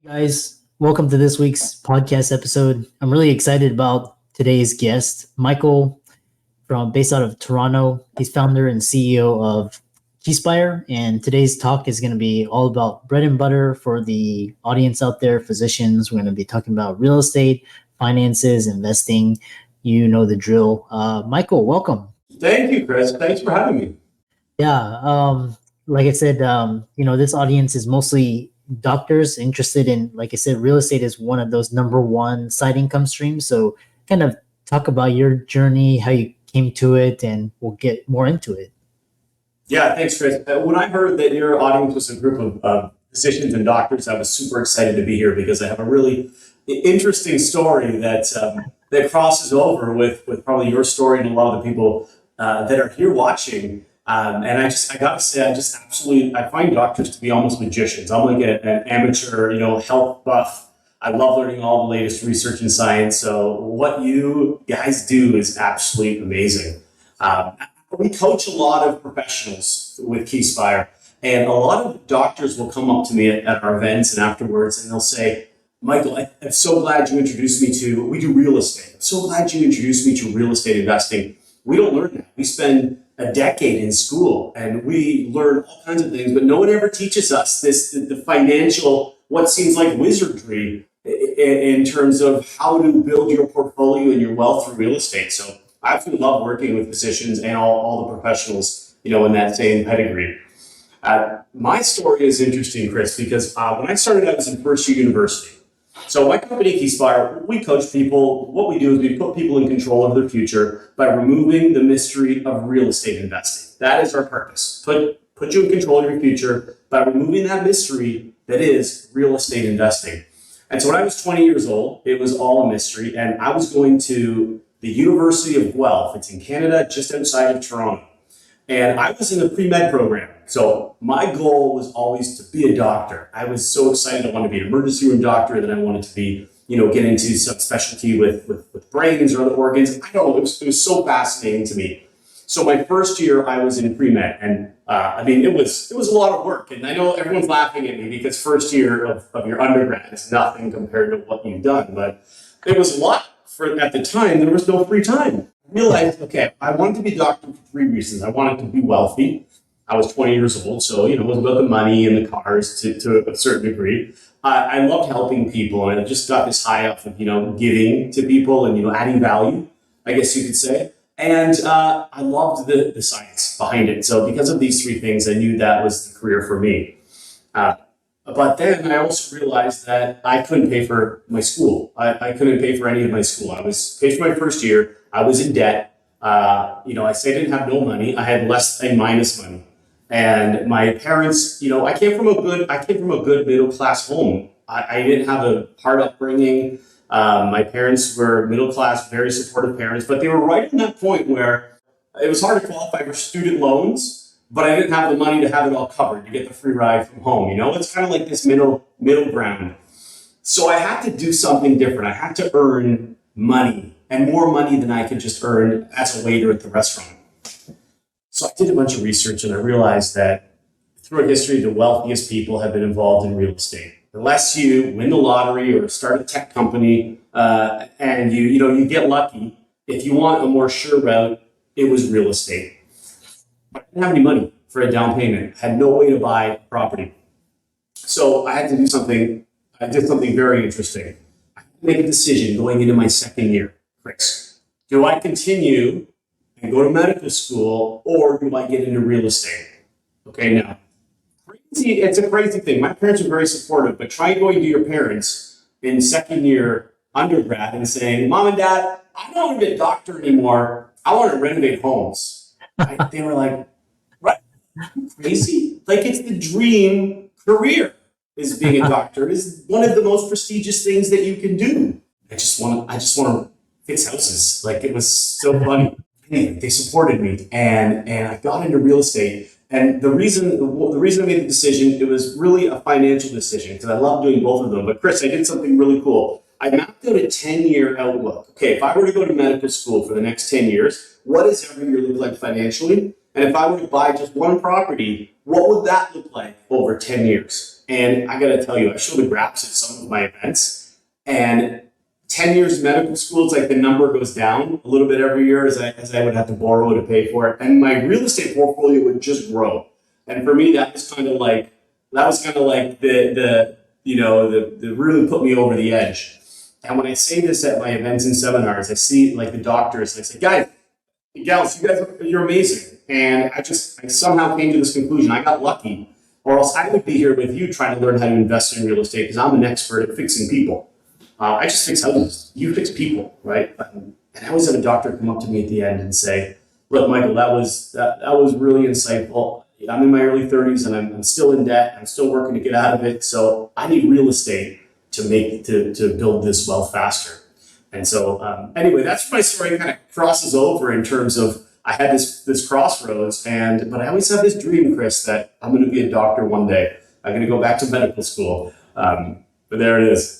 Guys, welcome to this week's podcast episode. I'm really excited about today's guest, Michael, from based out of Toronto. He's founder and CEO of Keyspire, and today's talk is going to be all about bread and butter for the audience out there, physicians. We're going to be talking about real estate, finances, investing. You know the drill. Michael, welcome. Thank you, Chris. Thanks for having me. Yeah, like I said, this audience is mostly doctors interested in, like I said, real estate is one of those number one side income streams. So kind of talk about your journey, how you came to it, and we'll get more into it. Yeah, thanks, Chris. When I heard that your audience was a group of physicians and doctors, I was super excited to be here because I have a really interesting story that crosses over with probably your story and a lot of the people that are here watching. And I gotta say, I find doctors to be almost magicians. I'm like an amateur, health buff. I love learning all the latest research and science. So what you guys do is absolutely amazing. We coach a lot of professionals with Keyspire, and a lot of doctors will come up to me at our events and afterwards, and they'll say, Michael, I'm so glad you introduced me to, we do real estate. I'm so glad you introduced me to real estate investing. We don't learn that. We spend a decade in school and we learn all kinds of things, but no one ever teaches us the financial, what seems like wizardry in terms of how to build your portfolio and your wealth through real estate. So I absolutely love working with physicians and all the professionals, in that same pedigree. My story is interesting, Chris, because when I started, I was in first year university. So my company, Keyspire, we coach people. What we do is we put people in control of their future by removing the mystery of real estate investing. That is our purpose. Put you in control of your future by removing that mystery that is real estate investing. And so when I was 20 years old, it was all a mystery. And I was going to the University of Guelph. It's in Canada, just outside of Toronto. And I was in the pre-med program. So my goal was always to be a doctor. I was so excited. I wanted to be an emergency room doctor. Then I wanted to be, get into some specialty with brains or other organs. I don't know. It was so fascinating to me. So my first year I was in pre-med, and it was a lot of work. And I know everyone's laughing at me because first year of your undergrad is nothing compared to what you've done. But it was a lot. At the time, there was no free time. I realized, okay, I wanted to be a doctor for three reasons. I wanted to be wealthy. I was 20 years old, so it was about the money and the cars to a certain degree. I loved helping people, and I just got this high off of giving to people and adding value, I guess you could say. And I loved the science behind it. So because of these three things, I knew that was the career for me. But then I also realized that I couldn't pay for my school. I couldn't pay for any of my school. I was paid for my first year. I was in debt. I say I didn't have no money. I had less and minus money. And my parents, I came from a good middle class home. I didn't have a hard upbringing. My parents were middle class, very supportive parents, but they were right in that point where it was hard to qualify for student loans, but I didn't have the money to have it all covered to get the free ride from home. It's kind of like this middle ground. So I had to do something different. I had to earn money, and more money than I could just earn as a waiter at the restaurant. So I did a bunch of research and I realized that throughout history, the wealthiest people have been involved in real estate. Unless you win the lottery or start a tech company and you get lucky, if you want a more sure route, it was real estate. I didn't have any money for a down payment, had no way to buy property. So I had to do something. I did something very interesting. I had to make a decision going into my second year. Chris, do I continue and go to medical school, or do I get into real estate? Okay, now, it's a crazy thing. My parents were very supportive, but try going to your parents in second year undergrad and saying, Mom and Dad, I don't want to be a doctor anymore. I want to renovate homes. They were like, what? Crazy? Like, it's the dream career is being a doctor. Is one of the most prestigious things that you can do. I just want to fix houses. Like, it was so funny. They supported me, and I got into real estate. And the reason I made the decision, it was really a financial decision because I love doing both of them. But Chris, I did something really cool. I mapped out a 10-year outlook. Okay, if I were to go to medical school for the next 10 years, what does every year look like financially? And if I were to buy just one property, what would that look like over 10 years? And I got to tell you, I show the graphs at some of my events, and 10 years medical school, it's like the number goes down a little bit every year as I would have to borrow to pay for it. And my real estate portfolio would just grow. And for me, that was kind of like the really put me over the edge. And when I say this at my events and seminars, I see like the doctors, and I say, guys, gals, you're amazing. And I somehow came to this conclusion. I got lucky, or else I would be here with you trying to learn how to invest in real estate, because I'm an expert at fixing people. I just fix houses. You fix people, right? And I always have a doctor come up to me at the end and say, look, Michael, that was really insightful. I'm in my early 30s and I'm still in debt. I'm still working to get out of it. So I need real estate to build this wealth faster. And so anyway, that's where my story kind of crosses over in terms of I had this crossroads, but I always have this dream, Chris, that I'm going to be a doctor one day. I'm going to go back to medical school. But there it is.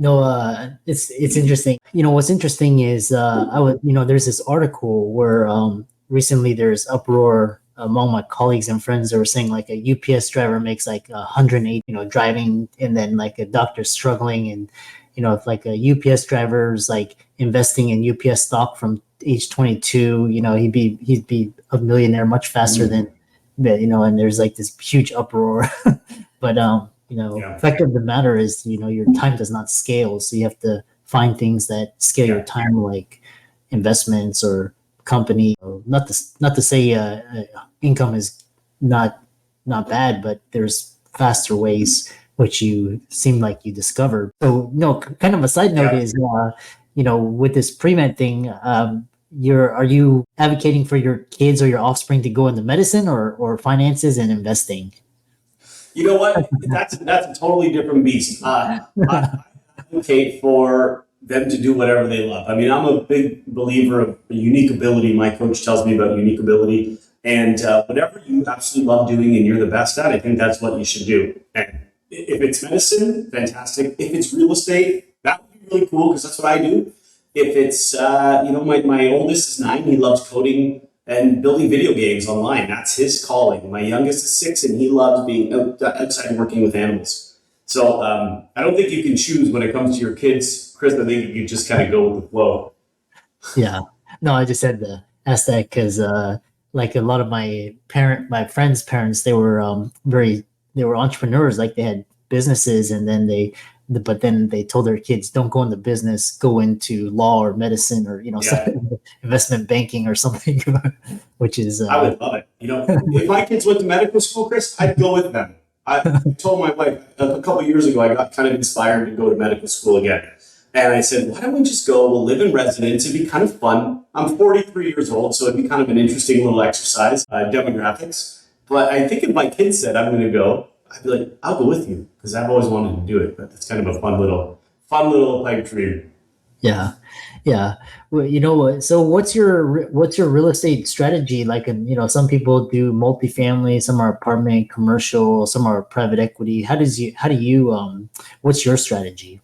No, it's interesting. What's interesting is there's this article where recently there's uproar among my colleagues and friends that were saying like a UPS driver makes like 108, driving, and then like a doctor struggling, and if like a UPS driver is like investing in UPS stock from age 22, he'd be a millionaire much faster than, and there's like this huge uproar. But fact of the matter is, your time does not scale. So you have to find things that scale your time, like investments or company. Not to say income is not bad, but there's faster ways, which you seem like you discovered. So, kind of a side note is, with this pre-med thing, are you advocating for your kids or your offspring to go into medicine or finances and investing? You know what? That's a totally different beast. I advocate for them to do whatever they love. I mean, I'm a big believer of unique ability. My coach tells me about unique ability. And whatever you absolutely love doing and you're the best at, I think that's what you should do. And if it's medicine, fantastic. If it's real estate, that would be really cool, because that's what I do. If it's, my oldest is 9. He loves coding and building video games online. That's his calling. My youngest is 6, and he loves being outside working with animals. So I don't think you can choose when it comes to your kids, Chris. I think you just kind of go with the flow. Yeah. No, I just had to ask that because like a lot of my friends' parents, they were entrepreneurs. Like they had businesses, and then they told their kids, don't go into business, go into law or medicine or, investment banking or something, which is... I would love it. If my kids went to medical school, Chris, I'd go with them. I told my wife a couple of years ago, I got kind of inspired to go to medical school again. And I said, why don't we just go, we'll live in residence, it'd be kind of fun. I'm 43 years old, so it'd be kind of an interesting little exercise, demographics. But I think if my kids said, I'm going to go, I'd be like, I'll go with you, because I've always wanted to do it. But it's kind of a fun little pipe dream. Yeah. Well, so what's your real estate strategy? Like, some people do multifamily, some are apartment, commercial, some are private equity. What's your strategy?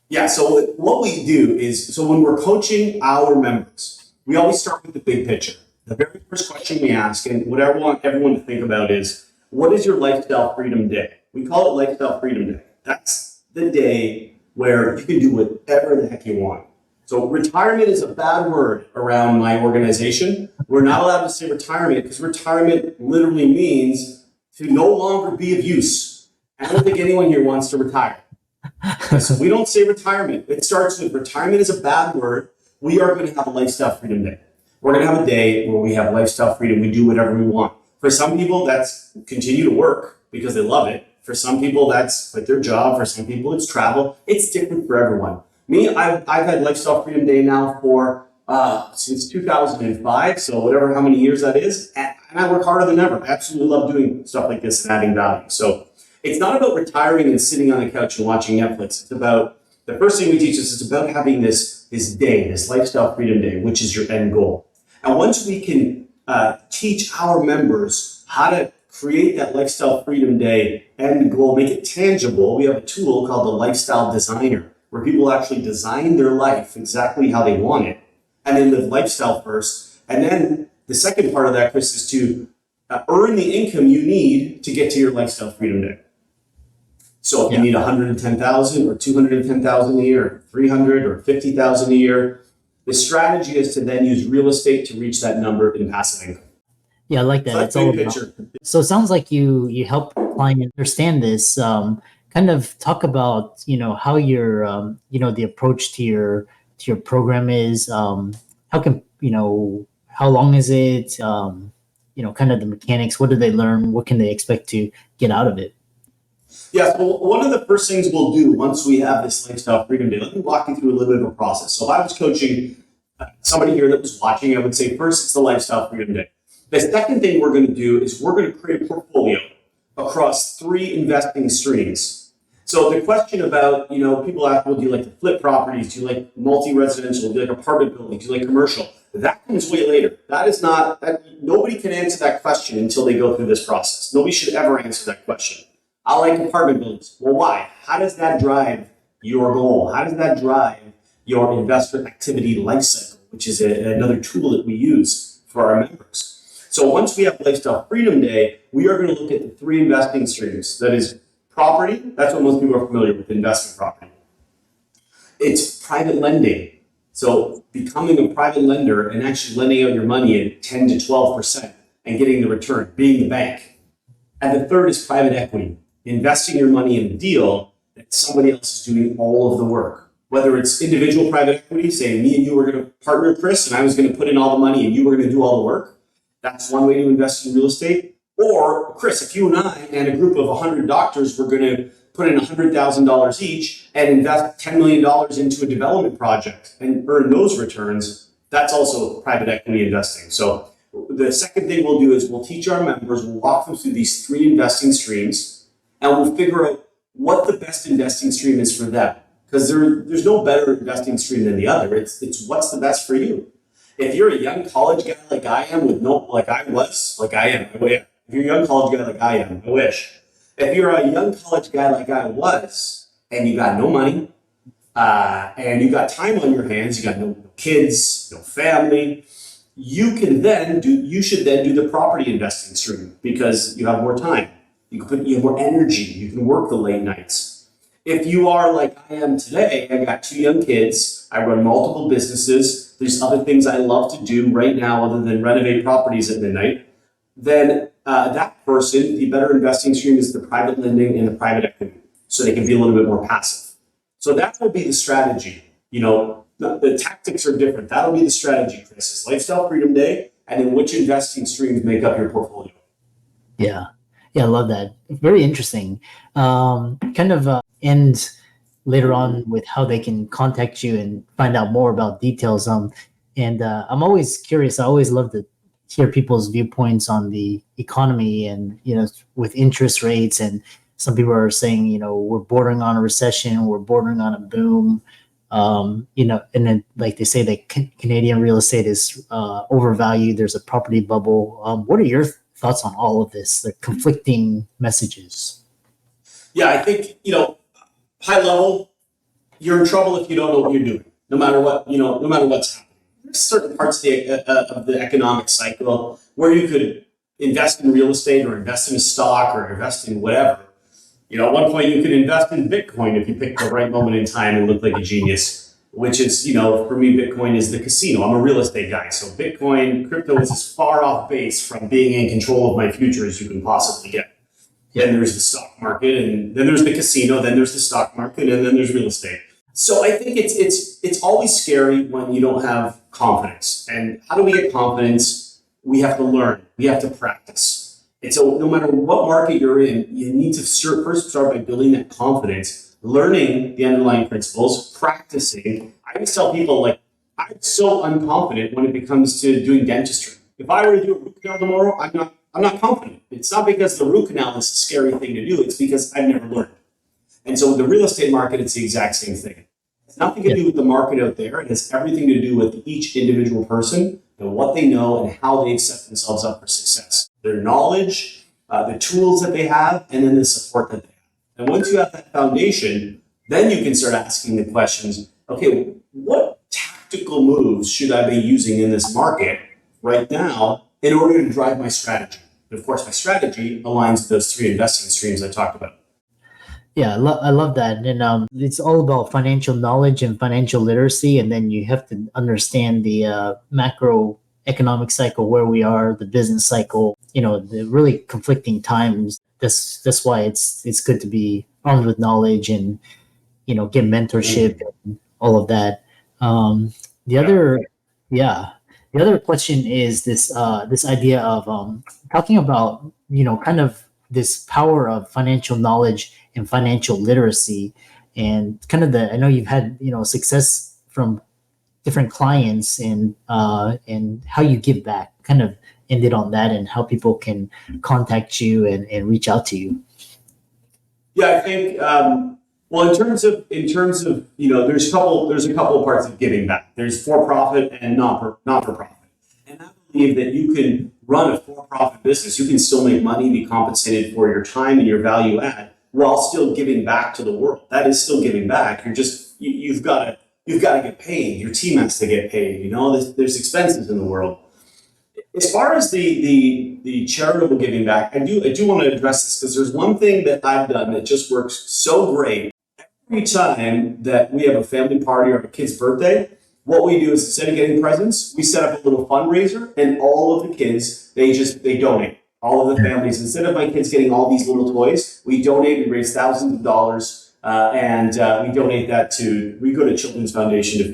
Yeah. So what we do is, when we're coaching our members, we always start with the big picture. The very first question we ask, and what I want everyone to think about is, what is your lifestyle freedom day? We call it lifestyle freedom day. That's the day where you can do whatever the heck you want. So retirement is a bad word around my organization. We're not allowed to say retirement, because retirement literally means to no longer be of use. I don't think anyone here wants to retire. So we don't say retirement. It starts with retirement is a bad word. We are going to have a lifestyle freedom day. We're going to have a day where we have lifestyle freedom. We do whatever we want. For some people, that's continue to work because they love it. For some people, that's like their job. For some people, it's travel. It's different for everyone. Me, I've had Lifestyle Freedom Day now for since 2005, so how many years that is, and I work harder than ever. I absolutely love doing stuff like this and adding value. So it's not about retiring and sitting on the couch and watching Netflix. It's about, the first thing we teach is it's about having this day, this Lifestyle Freedom Day, which is your end goal. And once we can teach our members how to create that Lifestyle Freedom Day end goal, make it tangible, we have a tool called the Lifestyle Designer, where people actually design their life exactly how they want it, and then live lifestyle first. And then the second part of that, Chris, is to earn the income you need to get to your Lifestyle Freedom Day. So if you need 110,000 or 210,000 a year, or 300 or 50,000 a year, the strategy is to then use real estate to reach that number in passive income. Yeah, I like that. So that's It's all big about, picture. so it sounds like you help client understand this. Kind of talk about how your the approach to your program is. How can how long is it? Kind of the mechanics. What do they learn? What can they expect to get out of it? Yeah, so one of the first things we'll do once we have this lifestyle freedom day, let me walk you through a little bit of a process. So if I was coaching somebody here that was watching, I would say first it's the lifestyle freedom day. The second thing we're going to do is we're going to create a portfolio across 3 investing streams. So the question about, people ask, well, do you like to flip properties? Do you like multi-residential? Do you like apartment buildings? Do you like commercial? That comes way later. Nobody can answer that question until they go through this process. Nobody should ever answer that question. I like apartment buildings. Well, why? How does that drive your goal? How does that drive your investor activity lifecycle, which is another tool that we use for our members? So once we have Lifestyle Freedom Day, we are going to look at the 3 investing streams. That is property. That's what most people are familiar with, investment property. It's private lending. So becoming a private lender and actually lending out your money at 10 to 12% and getting the return, being the bank. And the third is private equity, investing your money in a deal that somebody else is doing all of the work. Whether it's individual private equity, say me and you were going to partner, Chris, and I was going to put in all the money and you were going to do all the work. That's one way to invest in real estate. Or, Chris, if you and I and a group of 100 doctors were going to put in $100,000 each and invest $10 million into a development project and earn those returns, that's also private equity investing. So the second thing we'll do is we'll teach our members, we'll walk them through these 3 investing streams, and we'll figure out what the best investing stream is for them. Because there's no better investing stream than the other. It's what's the best for you. If you're a young college guy like I am, if you're a young college guy like I am, I wish. If you're a young college guy like I was, and you got no money, and you got time on your hands, you got no kids, no family, you should then do the property investing stream because you have more time. You have more energy. You can work the late nights. If you are like I am today, I got 2 young kids, I run multiple businesses, there's other things I love to do right now other than renovate properties at midnight, then that person, the better investing stream is the private lending and the private equity, so they can be a little bit more passive. So that will be the strategy. The tactics are different. That'll be the strategy, Chris. It's Lifestyle Freedom Day, and then which investing streams make up your portfolio. Yeah, I love that. Very interesting. Kind of end later on with how they can contact you and find out more about details. And I'm always curious. I always love to hear people's viewpoints on the economy and, with interest rates. And some people are saying, we're bordering on a recession, we're bordering on a boom. And then like they say that Canadian real estate is overvalued. There's a property bubble. What are your thoughts on all of this, the conflicting messages? Yeah, I think, high level, you're in trouble if you don't know what you're doing, no matter what's happening. There's certain parts of the economic cycle where you could invest in real estate or invest in a stock or invest in whatever. At one point you could invest in Bitcoin if you picked the right moment in time and looked like a genius, which is, for me, Bitcoin is the casino. I'm a real estate guy. So crypto is as far off base from being in control of my future as you can possibly get. Then there's the stock market, and then there's the casino, then there's the stock market, and then there's real estate. So I think it's always scary when you don't have confidence. And how do we get confidence? We have to learn. We have to practice. And so no matter what market you're in, you need to first start by building that confidence, learning the underlying principles, practicing. I always tell people, I'm so unconfident when it comes to doing dentistry. If I were to do a root canal tomorrow, I'm not confident. It's not because the root canal is a scary thing to do. It's because I've never learned. And so with the real estate market, it's the exact same thing. It's nothing to do with the market out there. It has everything to do with each individual person and what they know and how they set themselves up for success. Their knowledge, the tools that they have, and then the support that they have. And once you have that foundation, then you can start asking the questions, okay, what tactical moves should I be using in this market right now in order to drive my strategy? And of course, my strategy aligns with those 3 investing streams I talked about. Yeah, I love that. And it's all about financial knowledge and financial literacy. And then you have to understand the macroeconomic cycle, where we are, the business cycle, the really conflicting times. That's why it's good to be armed with knowledge and, get mentorship and all of that. The Yeah. other, yeah, the other question is this idea of talking about, kind of this power of financial knowledge and financial literacy, and kind of I know you've had, success from different clients, and how you give back. Kind of ended on that, and how people can contact you and reach out to you. Yeah, I think. Well, in terms of there's a couple of parts of giving back. There's for profit and not for profit, and I believe that you can run a for profit business. You can still make money, be compensated for your time and your value add, while still giving back to the world. That is still giving back. You've got to get paid. Your team has to get paid. There's expenses in the world. As far as the charitable giving back, I do want to address this because there's one thing that I've done that just works so great. Every time that we have a family party or a kid's birthday, what we do is, instead of getting presents, we set up a little fundraiser, and all of the kids, they donate. All of the families, instead of my kids getting all these little toys, we donate. We raise thousands of dollars, and we donate that we go to Children's Foundation to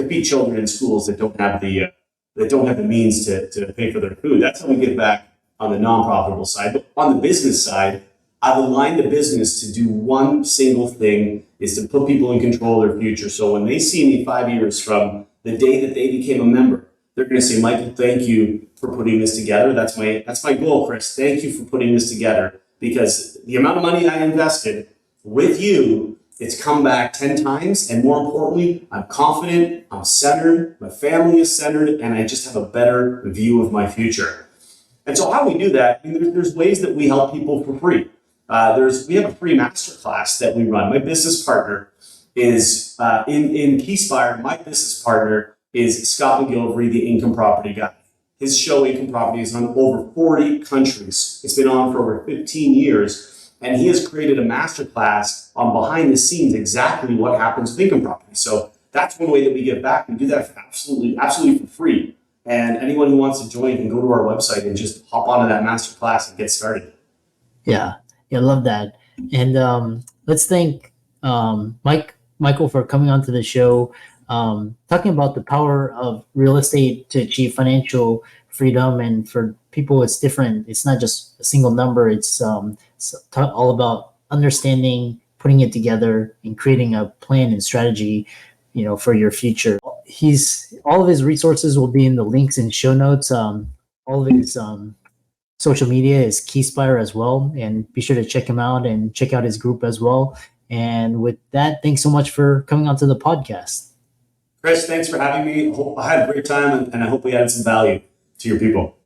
feed children in schools that don't have the means to pay for their food. That's how we give back on the non-profitable side. But on the business side, I've aligned the business to do one single thing, is to put people in control of their future. So when they see me 5 years from the day that they became a member, they're going to say, Michael, thank you for putting this together. That's my goal, Chris. Thank you for putting this together, because the amount of money I invested with you, it's come back 10 times. And more importantly, I'm confident, I'm centered, my family is centered, and I just have a better view of my future. And so how we do that, there's ways that we help people for free. We have a free masterclass that we run. My business partner is in Keyspire. My business partner is Scott McGilvery, the income property guy. His show, Income Property, is on over 40 countries. It's been on for over 15 years. And he has created a masterclass on behind the scenes, exactly what happens with income property. So that's one way that we give back. We do that for absolutely for free. And anyone who wants to join can go to our website and just hop onto that masterclass and get started. Yeah, I love that. And let's thank Michael for coming onto the show, talking about the power of real estate to achieve financial freedom. And for people, it's different. It's not just a single number. It's all about understanding, putting it together, and creating a plan and strategy, for your future. All of his resources will be in the links and show notes. All of his social media is Keyspire as well, and be sure to check him out and check out his group as well. And with that, thanks so much for coming onto the podcast. Chris, thanks for having me. I had a great time, and I hope we added some value to your people.